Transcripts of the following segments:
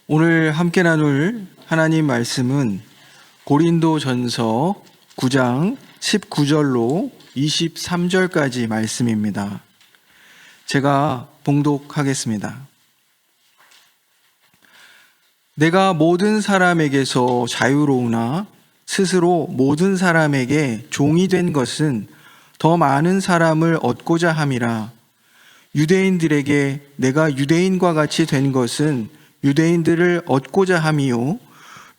오늘 함께 나눌 하나님 말씀은 고린도전서 9장 19절로 23절까지 말씀입니다. 제가 봉독하겠습니다. 내가 모든 사람에게서 자유로우나 스스로 모든 사람에게 종이 된 것은 더 많은 사람을 얻고자 함이라. 유대인들에게 내가 유대인과 같이 된 것은 유대인들을 얻고자 함이요,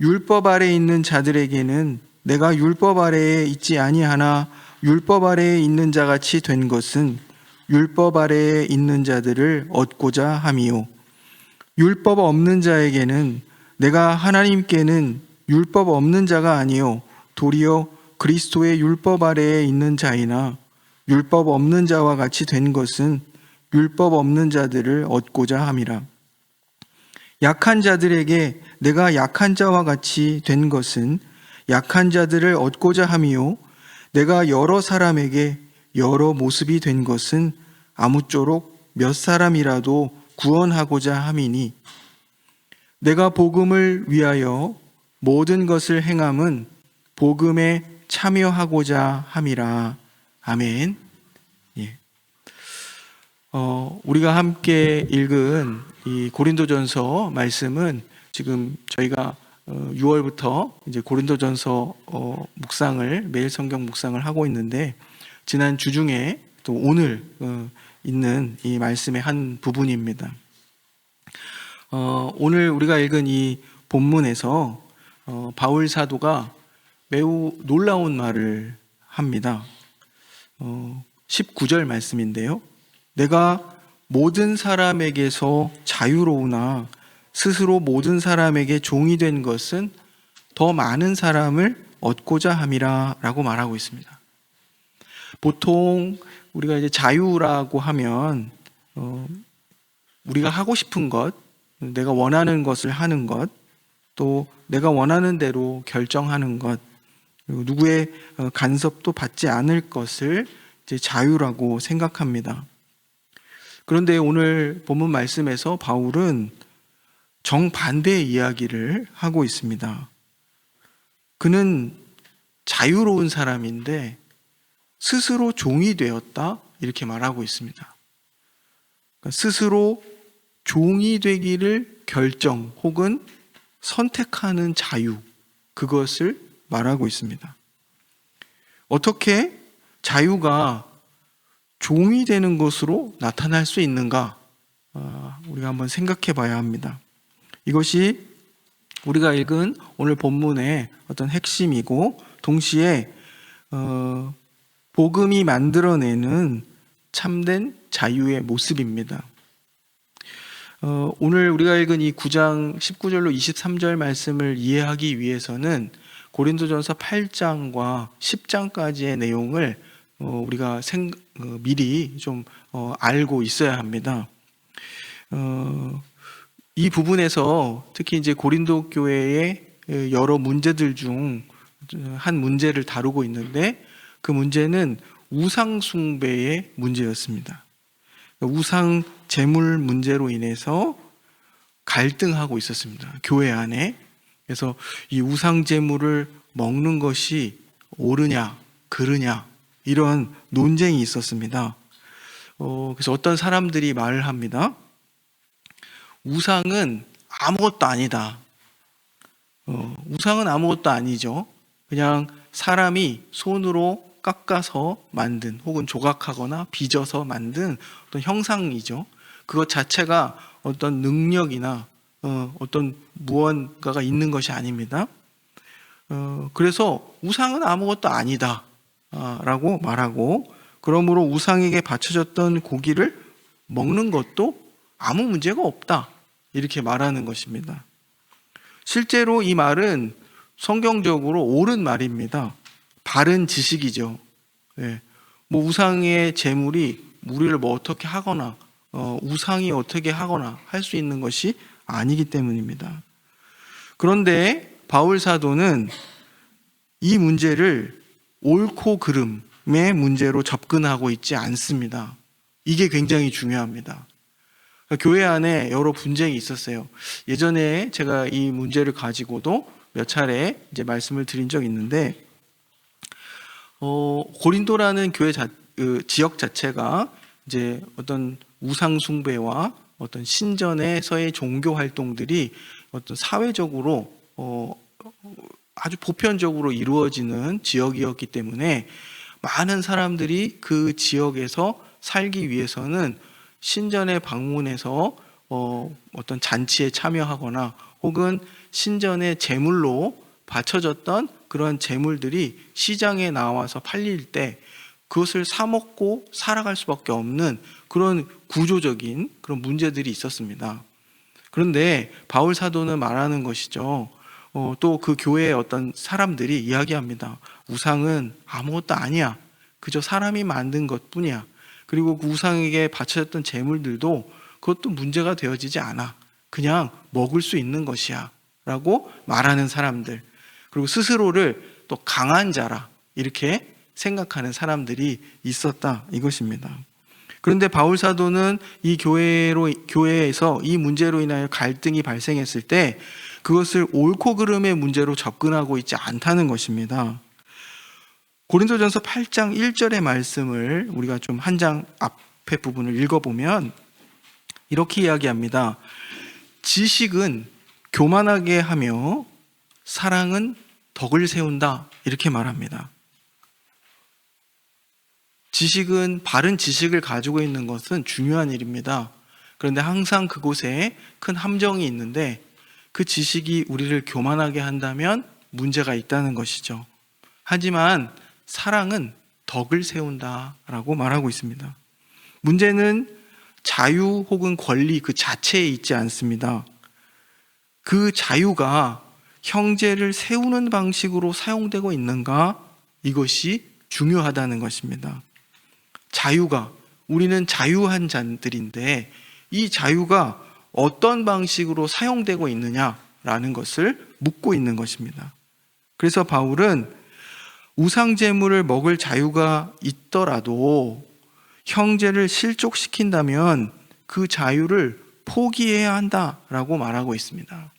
율법 아래에 있는 자들에게는 내가 율법 아래에 있지 아니하나 율법 아래에 있는 자같이 된 것은 율법 아래에 있는 자들을 얻고자 함이요, 율법 없는 자에게는 내가 하나님께는 율법 없는 자가 아니요 도리어 그리스도의 율법 아래에 있는 자이나 율법 없는 자와 같이 된 것은 율법 없는 자들을 얻고자 함이라. 약한 자들에게 내가 약한 자와 같이 된 것은 약한 자들을 얻고자 함이요, 내가 여러 사람에게 여러 모습이 된 것은 아무쪼록 몇 사람이라도 구원하고자 함이니, 내가 복음을 위하여 모든 것을 행함은 복음에 참여하고자 함이라. 아멘. 우리가 함께 읽은 이 고린도전서 말씀은 지금 저희가 6월부터 이제 고린도전서 묵상을, 매일 성경 묵상을 하고 있는데, 지난 주 중에 또 오늘 있는 이 말씀의 한 부분입니다. 오늘 우리가 읽은 이 본문에서 바울 사도가 매우 놀라운 말을 합니다. 19절 말씀인데요. 내가 모든 사람에게서 자유로우나 스스로 모든 사람에게 종이 된 것은 더 많은 사람을 얻고자 함이라 라고 말하고 있습니다. 보통 우리가 이제 자유라고 하면 우리가 하고 싶은 것, 내가 원하는 것을 하는 것, 또 내가 원하는 대로 결정하는 것, 그리고 누구의 간섭도 받지 않을 것을 이제 자유라고 생각합니다. 그런데 오늘 본문 말씀에서 바울은 정반대의 이야기를 하고 있습니다. 그는 자유로운 사람인데 스스로 종이 되었다, 이렇게 말하고 있습니다. 그러니까 스스로 종이 되기를 결정 혹은 선택하는 자유, 그것을 말하고 있습니다. 어떻게 자유가 종이 되는 것으로 나타날 수 있는가? 우리가 한번 생각해 봐야 합니다. 이것이 우리가 읽은 오늘 본문의 어떤 핵심이고, 동시에 복음이 만들어내는 참된 자유의 모습입니다. 오늘 우리가 읽은 이 9장 19절로 23절 말씀을 이해하기 위해서는 고린도전서 8장과 10장까지의 내용을 우리가 미리 좀 알고 있어야 합니다. 이 부분에서 특히 이제 고린도 교회의 여러 문제들 중 한 문제를 다루고 있는데, 그 문제는 우상 숭배의 문제였습니다. 우상 제물 문제로 인해서 갈등하고 있었습니다, 교회 안에. 그래서 이 우상 제물을 먹는 것이 옳으냐 그르냐, 이런 논쟁이 있었습니다. 그래서 어떤 사람들이 말을 합니다. 우상은 아무것도 아니다. 우상은 아무것도 아니죠. 그냥 사람이 손으로 깎아서 만든, 혹은 조각하거나 빚어서 만든 어떤 형상이죠. 그것 자체가 어떤 능력이나 어떤 무언가가 있는 것이 아닙니다. 그래서 우상은 아무것도 아니다 라고 말하고, 그러므로 우상에게 바쳐졌던 고기를 먹는 것도 아무 문제가 없다, 이렇게 말하는 것입니다. 실제로 이 말은 성경적으로 옳은 말입니다. 바른 지식이죠. 뭐 우상의 제물이 우리를 뭐 어떻게 하거나 우상이 어떻게 하거나 할 수 있는 것이 아니기 때문입니다. 그런데 바울 사도는 이 문제를 옳고 그름의 문제로 접근하고 있지 않습니다. 이게 굉장히 중요합니다. 교회 안에 여러 분쟁이 있었어요. 예전에 제가 이 문제를 가지고도 몇 차례 이제 말씀을 드린 적이 있는데, 고린도라는 교회 지역 자체가 이제 어떤 우상 숭배와 어떤 신전에서의 종교 활동들이 어떤 사회적으로 아주 보편적으로 이루어지는 지역이었기 때문에 많은 사람들이 그 지역에서 살기 위해서는 신전에 방문해서 어떤 잔치에 참여하거나 혹은 신전의 제물로 바쳐졌던 그런 제물들이 시장에 나와서 팔릴 때 그것을 사 먹고 살아갈 수밖에 없는 그런 구조적인 그런 문제들이 있었습니다. 그런데 바울 사도는 말하는 것이죠. 또 그 교회의 어떤 사람들이 이야기합니다. 우상은 아무것도 아니야. 그저 사람이 만든 것뿐이야. 그리고 그 우상에게 바쳐졌던 제물들도 그것도 문제가 되어지지 않아. 그냥 먹을 수 있는 것이야. 라고 말하는 사람들. 그리고 스스로를 또 강한 자라. 이렇게 생각하는 사람들이 있었다. 이것입니다. 그런데 바울 사도는 이 교회에서 이 문제로 인하여 갈등이 발생했을 때 그것을 옳고 그름의 문제로 접근하고 있지 않다는 것입니다. 고린도전서 8장 1절의 말씀을 우리가 좀 한 장 앞에 부분을 읽어보면 이렇게 이야기합니다. 지식은 교만하게 하며 사랑은 덕을 세운다. 이렇게 말합니다. 지식은, 바른 지식을 가지고 있는 것은 중요한 일입니다. 그런데 항상 그곳에 큰 함정이 있는데 그 지식이 우리를 교만하게 한다면 문제가 있다는 것이죠. 하지만 사랑은 덕을 세운다라고 말하고 있습니다. 문제는 자유 혹은 권리 그 자체에 있지 않습니다. 그 자유가 형제를 세우는 방식으로 사용되고 있는가? 이것이 중요하다는 것입니다. 자유가, 우리는 자유한 자들인데 이 자유가 어떤 방식으로 사용되고 있느냐라는 것을 묻고 있는 것입니다. 그래서 바울은 우상제물을 먹을 자유가 있더라도 형제를 실족시킨다면 그 자유를 포기해야 한다라고 말하고 있습니다.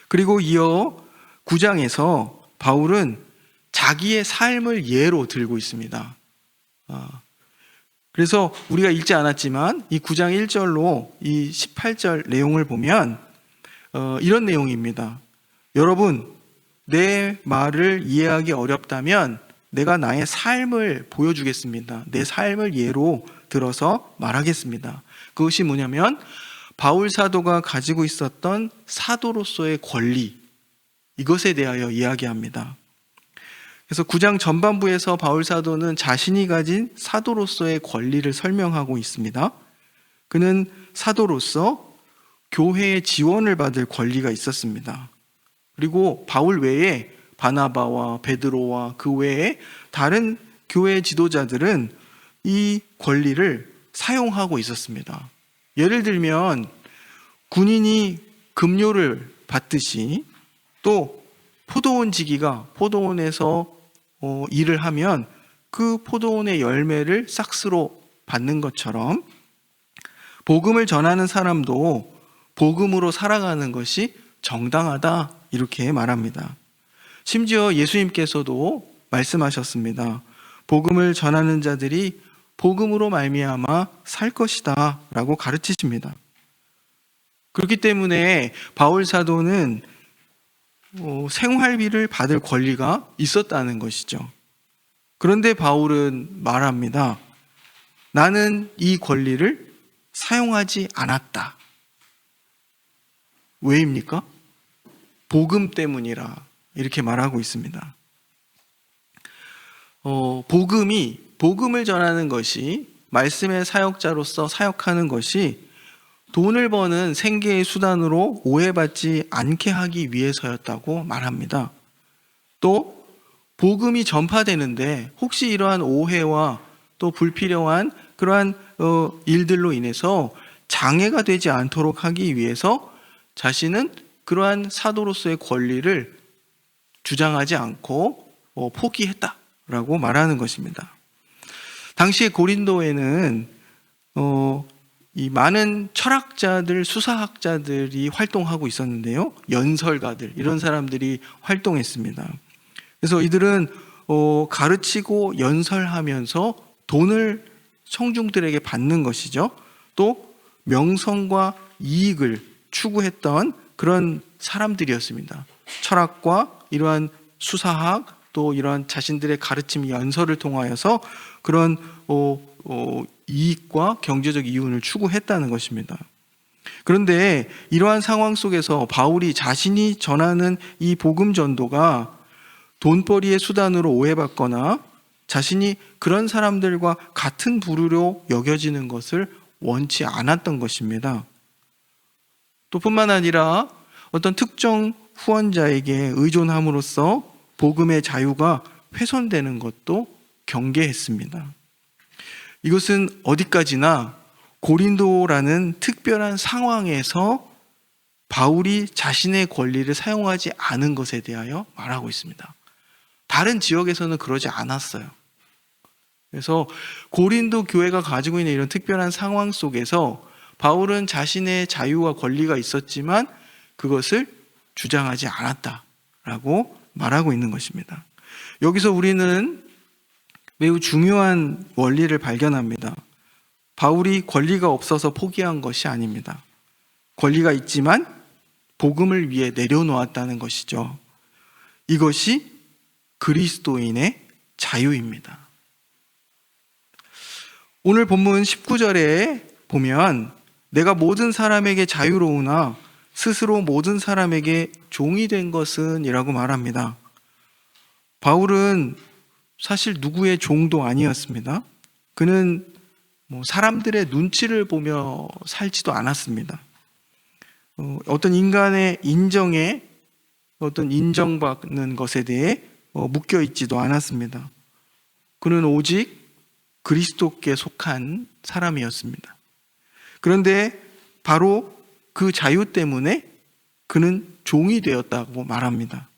그리고 이어 9장에서 바울은 자기의 삶을 예로 들고 있습니다. 그래서 우리가 읽지 않았지만 이 9장 1절로 이 18절 내용을 보면 이런 내용입니다. 여러분, 내 말을 이해하기 어렵다면 내가 나의 삶을 보여주겠습니다. 내 삶을 예로 들어서 말하겠습니다. 그것이 뭐냐면 바울 사도가 가지고 있었던 사도로서의 권리, 이것에 대하여 이야기합니다. 그래서 9장 전반부에서 바울 사도는 자신이 가진 사도로서의 권리를 설명하고 있습니다. 그는 사도로서 교회의 지원을 받을 권리가 있었습니다. 그리고 바울 외에 바나바와 베드로와 그 외에 다른 교회 지도자들은 이 권리를 사용하고 있었습니다. 예를 들면 군인이 급료를 받듯이 또 포도원 지기가 포도원에서 일을 하면 그 포도원의 열매를 싹스로 받는 것처럼 복음을 전하는 사람도 복음으로 살아가는 것이 정당하다 이렇게 말합니다. 심지어 예수님께서도 말씀하셨습니다. 복음을 전하는 자들이 복음으로 말미암아 살 것이다 라고 가르치십니다. 그렇기 때문에 바울 사도는 생활비를 받을 권리가 있었다는 것이죠. 그런데 바울은 말합니다. 나는 이 권리를 사용하지 않았다. 왜입니까? 복음 때문이라 이렇게 말하고 있습니다. 복음을 전하는 것이, 말씀의 사역자로서 사역하는 것이 돈을 버는 생계의 수단으로 오해받지 않게 하기 위해서였다고 말합니다. 또 복음이 전파되는데 혹시 이러한 오해와 또 불필요한 그러한 일들로 인해서 장애가 되지 않도록 하기 위해서 자신은 그러한 사도로서의 권리를 주장하지 않고 포기했다라고 말하는 것입니다. 당시에 고린도에는 이 많은 철학자들, 수사학자들이 활동하고 있었는데요. 연설가들, 이런 사람들이 활동했습니다. 그래서 이들은 가르치고 연설하면서 돈을 청중들에게 받는 것이죠. 또 명성과 이익을 추구했던 그런 사람들이었습니다. 철학과 이러한 수사학, 또 이러한 자신들의 가르침 연설을 통하여서 그런 이익과 경제적 이윤을 추구했다는 것입니다. 그런데 이러한 상황 속에서 바울이 자신이 전하는 이 복음 전도가 돈벌이의 수단으로 오해받거나 자신이 그런 사람들과 같은 부류로 여겨지는 것을 원치 않았던 것입니다. 또 뿐만 아니라 어떤 특정 후원자에게 의존함으로써 복음의 자유가 훼손되는 것도 경계했습니다. 이것은 어디까지나 고린도라는 특별한 상황에서 바울이 자신의 권리를 사용하지 않은 것에 대하여 말하고 있습니다. 다른 지역에서는 그러지 않았어요. 그래서 고린도 교회가 가지고 있는 이런 특별한 상황 속에서 바울은 자신의 자유와 권리가 있었지만 그것을 주장하지 않았다라고 말하고 있는 것입니다. 여기서 우리는 매우 중요한 원리를 발견합니다. 바울이 권리가 없어서 포기한 것이 아닙니다. 권리가 있지만 복음을 위해 내려놓았다는 것이죠. 이것이 그리스도인의 자유입니다. 오늘 본문 19절에 보면 내가 모든 사람에게 자유로우나 스스로 모든 사람에게 종이 된 것은 이라고 말합니다. 바울은 사실 누구의 종도 아니었습니다. 그는 사람들의 눈치를 보며 살지도 않았습니다. 어떤 인간의 인정에 어떤 인정받는 것에 대해 묶여 있지도 않았습니다. 그는 오직 그리스도께 속한 사람이었습니다. 그런데 바로 그 자유 때문에 그는 종이 되었다고 말합니다.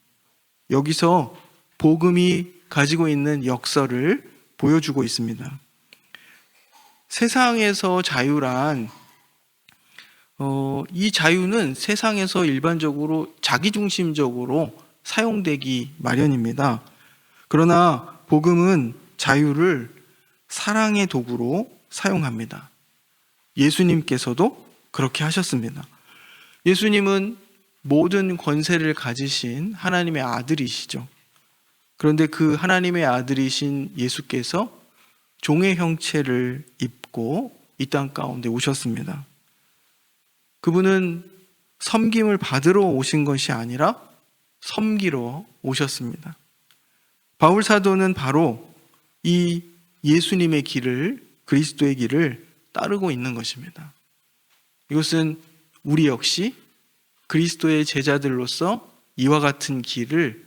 여기서 복음이 가지고 있는 역설을 보여주고 있습니다. 세상에서 자유란 이 자유는 세상에서 일반적으로 자기중심적으로 사용되기 마련입니다. 그러나 복음은 자유를 사랑의 도구로 사용합니다. 예수님께서도 그렇게 하셨습니다. 예수님은 모든 권세를 가지신 하나님의 아들이시죠. 그런데 그 하나님의 아들이신 예수께서 종의 형체를 입고 이 땅 가운데 오셨습니다. 그분은 섬김을 받으러 오신 것이 아니라 섬기러 오셨습니다. 바울 사도는 바로 이 예수님의 길을, 그리스도의 길을 따르고 있는 것입니다. 이것은 우리 역시 그리스도의 제자들로서 이와 같은 길을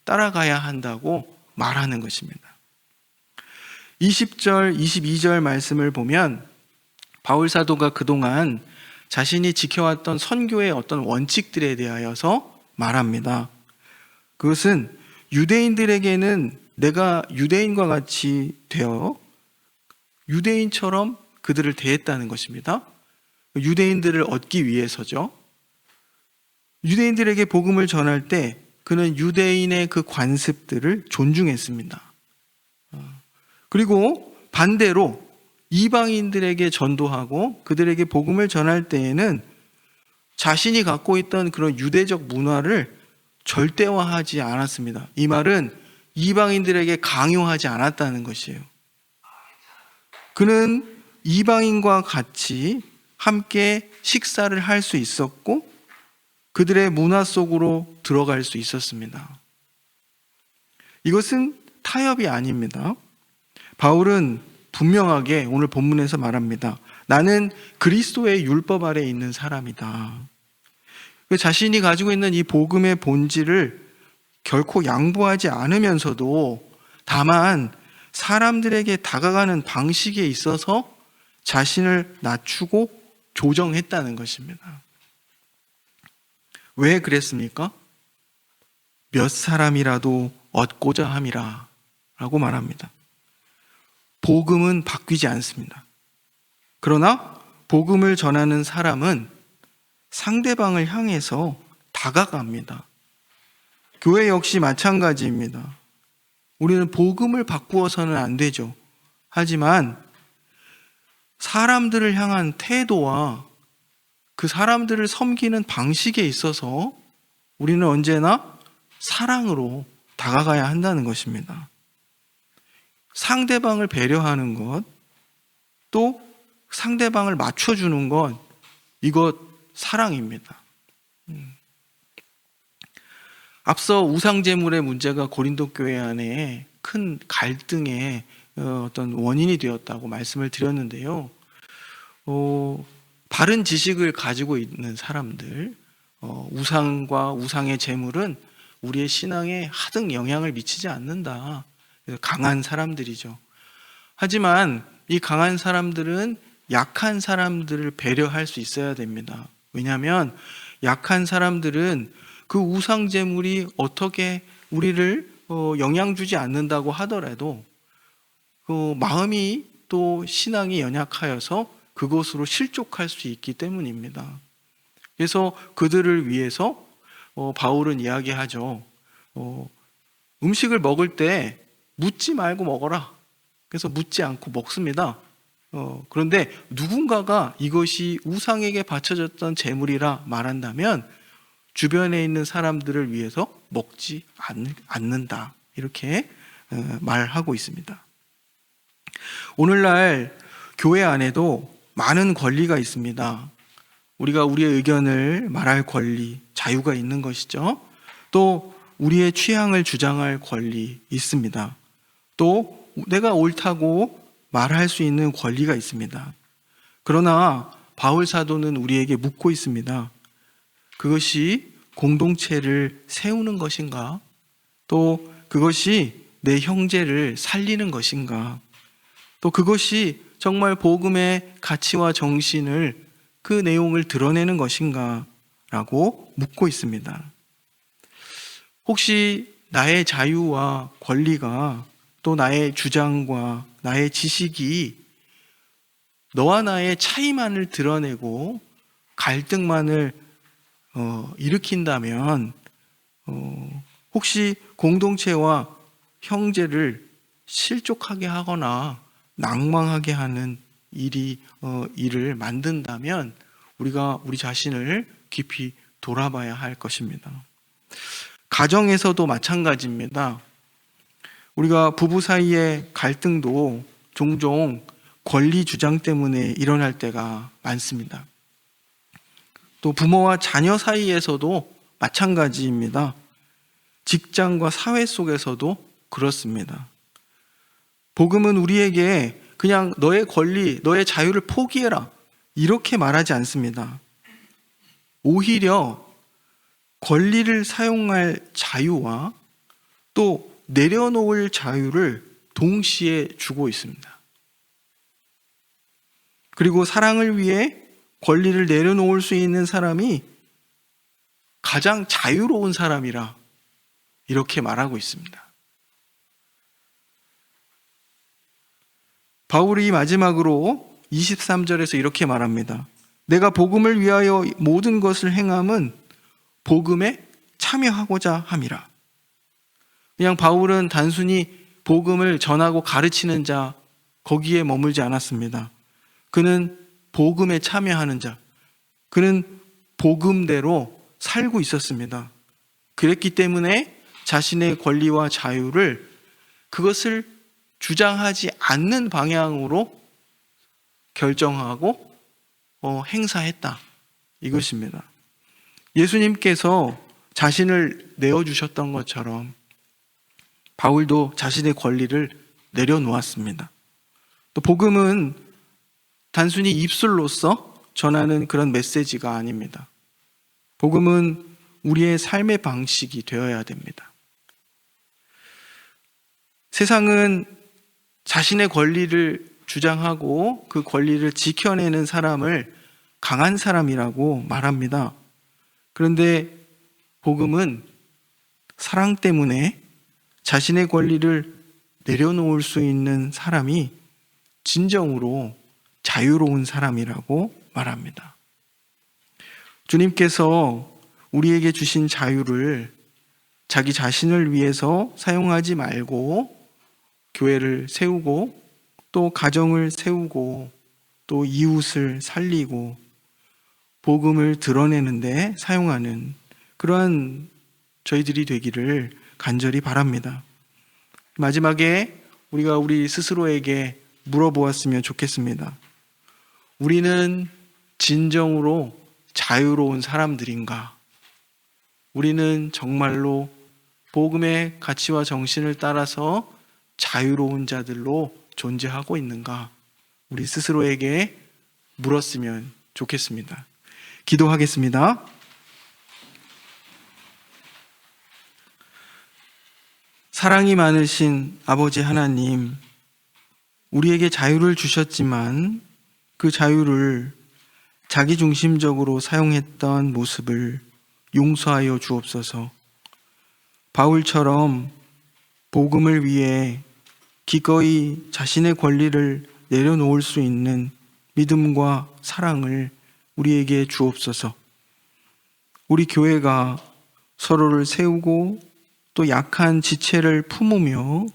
따라가야 한다고 말하는 것입니다. 20절, 22절 말씀을 보면 바울 사도가 그동안 자신이 지켜왔던 선교의 어떤 원칙들에 대하여서 말합니다. 그것은 유대인들에게는 내가 유대인과 같이 되어 유대인처럼 그들을 대했다는 것입니다. 유대인들을 얻기 위해서죠. 유대인들에게 복음을 전할 때 그는 유대인의 그 관습들을 존중했습니다. 그리고 반대로 이방인들에게 전도하고 그들에게 복음을 전할 때에는 자신이 갖고 있던 그런 유대적 문화를 절대화하지 않았습니다. 이 말은 이방인들에게 강요하지 않았다는 것이에요. 그는 이방인과 같이 함께 식사를 할 수 있었고 그들의 문화 속으로 들어갈 수 있었습니다. 이것은 타협이 아닙니다. 바울은 분명하게 오늘 본문에서 말합니다. 나는 그리스도의 율법 아래에 있는 사람이다. 자신이 가지고 있는 이 복음의 본질을 결코 양보하지 않으면서도 다만 사람들에게 다가가는 방식에 있어서 자신을 낮추고 조정했다는 것입니다. 왜 그랬습니까? 몇 사람이라도 얻고자 함이라 라고 말합니다. 복음은 바뀌지 않습니다. 그러나 복음을 전하는 사람은 상대방을 향해서 다가갑니다. 교회 역시 마찬가지입니다. 우리는 복음을 바꾸어서는 안 되죠. 하지만 사람들을 향한 태도와 그 사람들을 섬기는 방식에 있어서 우리는 언제나 사랑으로 다가가야 한다는 것입니다. 상대방을 배려하는 것, 또 상대방을 맞춰주는 것, 이것 사랑입니다. 앞서 우상제물의 문제가 고린도 교회 안에 큰 갈등의 어떤 원인이 되었다고 말씀을 드렸는데요. 바른 지식을 가지고 있는 사람들, 우상과 우상의 제물은 우리의 신앙에 하등 영향을 미치지 않는다. 강한 사람들이죠. 하지만 이 강한 사람들은 약한 사람들을 배려할 수 있어야 됩니다. 왜냐하면 약한 사람들은 그 우상 제물이 어떻게 우리를 영향 주지 않는다고 하더라도 그 마음이 또 신앙이 연약하여서 그것으로 실족할 수 있기 때문입니다. 그래서 그들을 위해서 바울은 이야기하죠. 음식을 먹을 때 묻지 말고 먹어라. 그래서 묻지 않고 먹습니다. 그런데 누군가가 이것이 우상에게 바쳐졌던 제물이라 말한다면 주변에 있는 사람들을 위해서 먹지 않는다. 이렇게 말하고 있습니다. 오늘날 교회 안에도 많은 권리가 있습니다. 우리가 우리의 의견을 말할 권리, 자유가 있는 것이죠. 또 우리의 취향을 주장할 권리 있습니다. 또 내가 옳다고 말할 수 있는 권리가 있습니다. 그러나 바울 사도는 우리에게 묻고 있습니다. 그것이 공동체를 세우는 것인가? 또 그것이 내 형제를 살리는 것인가? 또 그것이 정말 복음의 가치와 정신을 그 내용을 드러내는 것인가? 라고 묻고 있습니다. 혹시 나의 자유와 권리가 또 나의 주장과 나의 지식이 너와 나의 차이만을 드러내고 갈등만을 일으킨다면 혹시 공동체와 형제를 실족하게 하거나 낭망하게 하는 일을 만든다면 우리가 우리 자신을 깊이 돌아봐야 할 것입니다. 가정에서도 마찬가지입니다. 우리가 부부 사이의 갈등도 종종 권리 주장 때문에 일어날 때가 많습니다. 또 부모와 자녀 사이에서도 마찬가지입니다. 직장과 사회 속에서도 그렇습니다. 복음은 우리에게 그냥 너의 권리, 너의 자유를 포기해라 이렇게 말하지 않습니다. 오히려 권리를 사용할 자유와 또 내려놓을 자유를 동시에 주고 있습니다. 그리고 사랑을 위해 권리를 내려놓을 수 있는 사람이 가장 자유로운 사람이라 이렇게 말하고 있습니다. 바울이 마지막으로 23절에서 이렇게 말합니다. 내가 복음을 위하여 모든 것을 행함은 복음에 참여하고자 함이라. 그냥 바울은 단순히 복음을 전하고 가르치는 자 거기에 머물지 않았습니다. 그는 복음에 참여하는 자, 그는 복음대로 살고 있었습니다. 그랬기 때문에 자신의 권리와 자유를 그것을 주장하지 않는 방향으로 결정하고 행사했다. 이것입니다. 예수님께서 자신을 내어주셨던 것처럼 바울도 자신의 권리를 내려놓았습니다. 또 복음은 단순히 입술로서 전하는 그런 메시지가 아닙니다. 복음은 우리의 삶의 방식이 되어야 됩니다. 세상은 자신의 권리를 주장하고 그 권리를 지켜내는 사람을 강한 사람이라고 말합니다. 그런데 복음은 사랑 때문에 자신의 권리를 내려놓을 수 있는 사람이 진정으로 자유로운 사람이라고 말합니다. 주님께서 우리에게 주신 자유를 자기 자신을 위해서 사용하지 말고 교회를 세우고 또 가정을 세우고 또 이웃을 살리고 복음을 드러내는데 사용하는 그러한 저희들이 되기를 간절히 바랍니다. 마지막에 우리가 우리 스스로에게 물어보았으면 좋겠습니다. 우리는 진정으로 자유로운 사람들인가? 우리는 정말로 복음의 가치와 정신을 따라서 자유로운 자들로 존재하고 있는가? 우리 스스로에게 물었으면 좋겠습니다. 기도하겠습니다. 사랑이 많으신 아버지 하나님, 우리에게 자유를 주셨지만 그 자유를 자기중심적으로 사용했던 모습을 용서하여 주옵소서. 바울처럼 복음을 위해 기꺼이 자신의 권리를 내려놓을 수 있는 믿음과 사랑을 우리에게 주옵소서. 우리 교회가 서로를 세우고 또 약한 지체를 품으며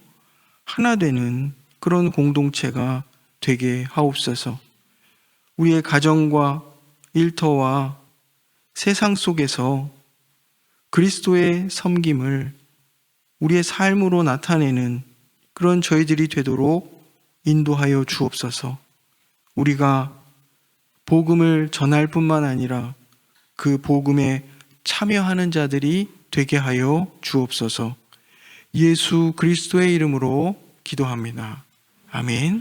하나 되는 그런 공동체가 되게 하옵소서. 우리의 가정과 일터와 세상 속에서 그리스도의 섬김을 우리의 삶으로 나타내는 그런 저희들이 되도록 인도하여 주옵소서. 우리가 복음을 전할 뿐만 아니라 그 복음에 참여하는 자들이 되게 하여 주옵소서. 예수 그리스도의 이름으로 기도합니다. 아멘.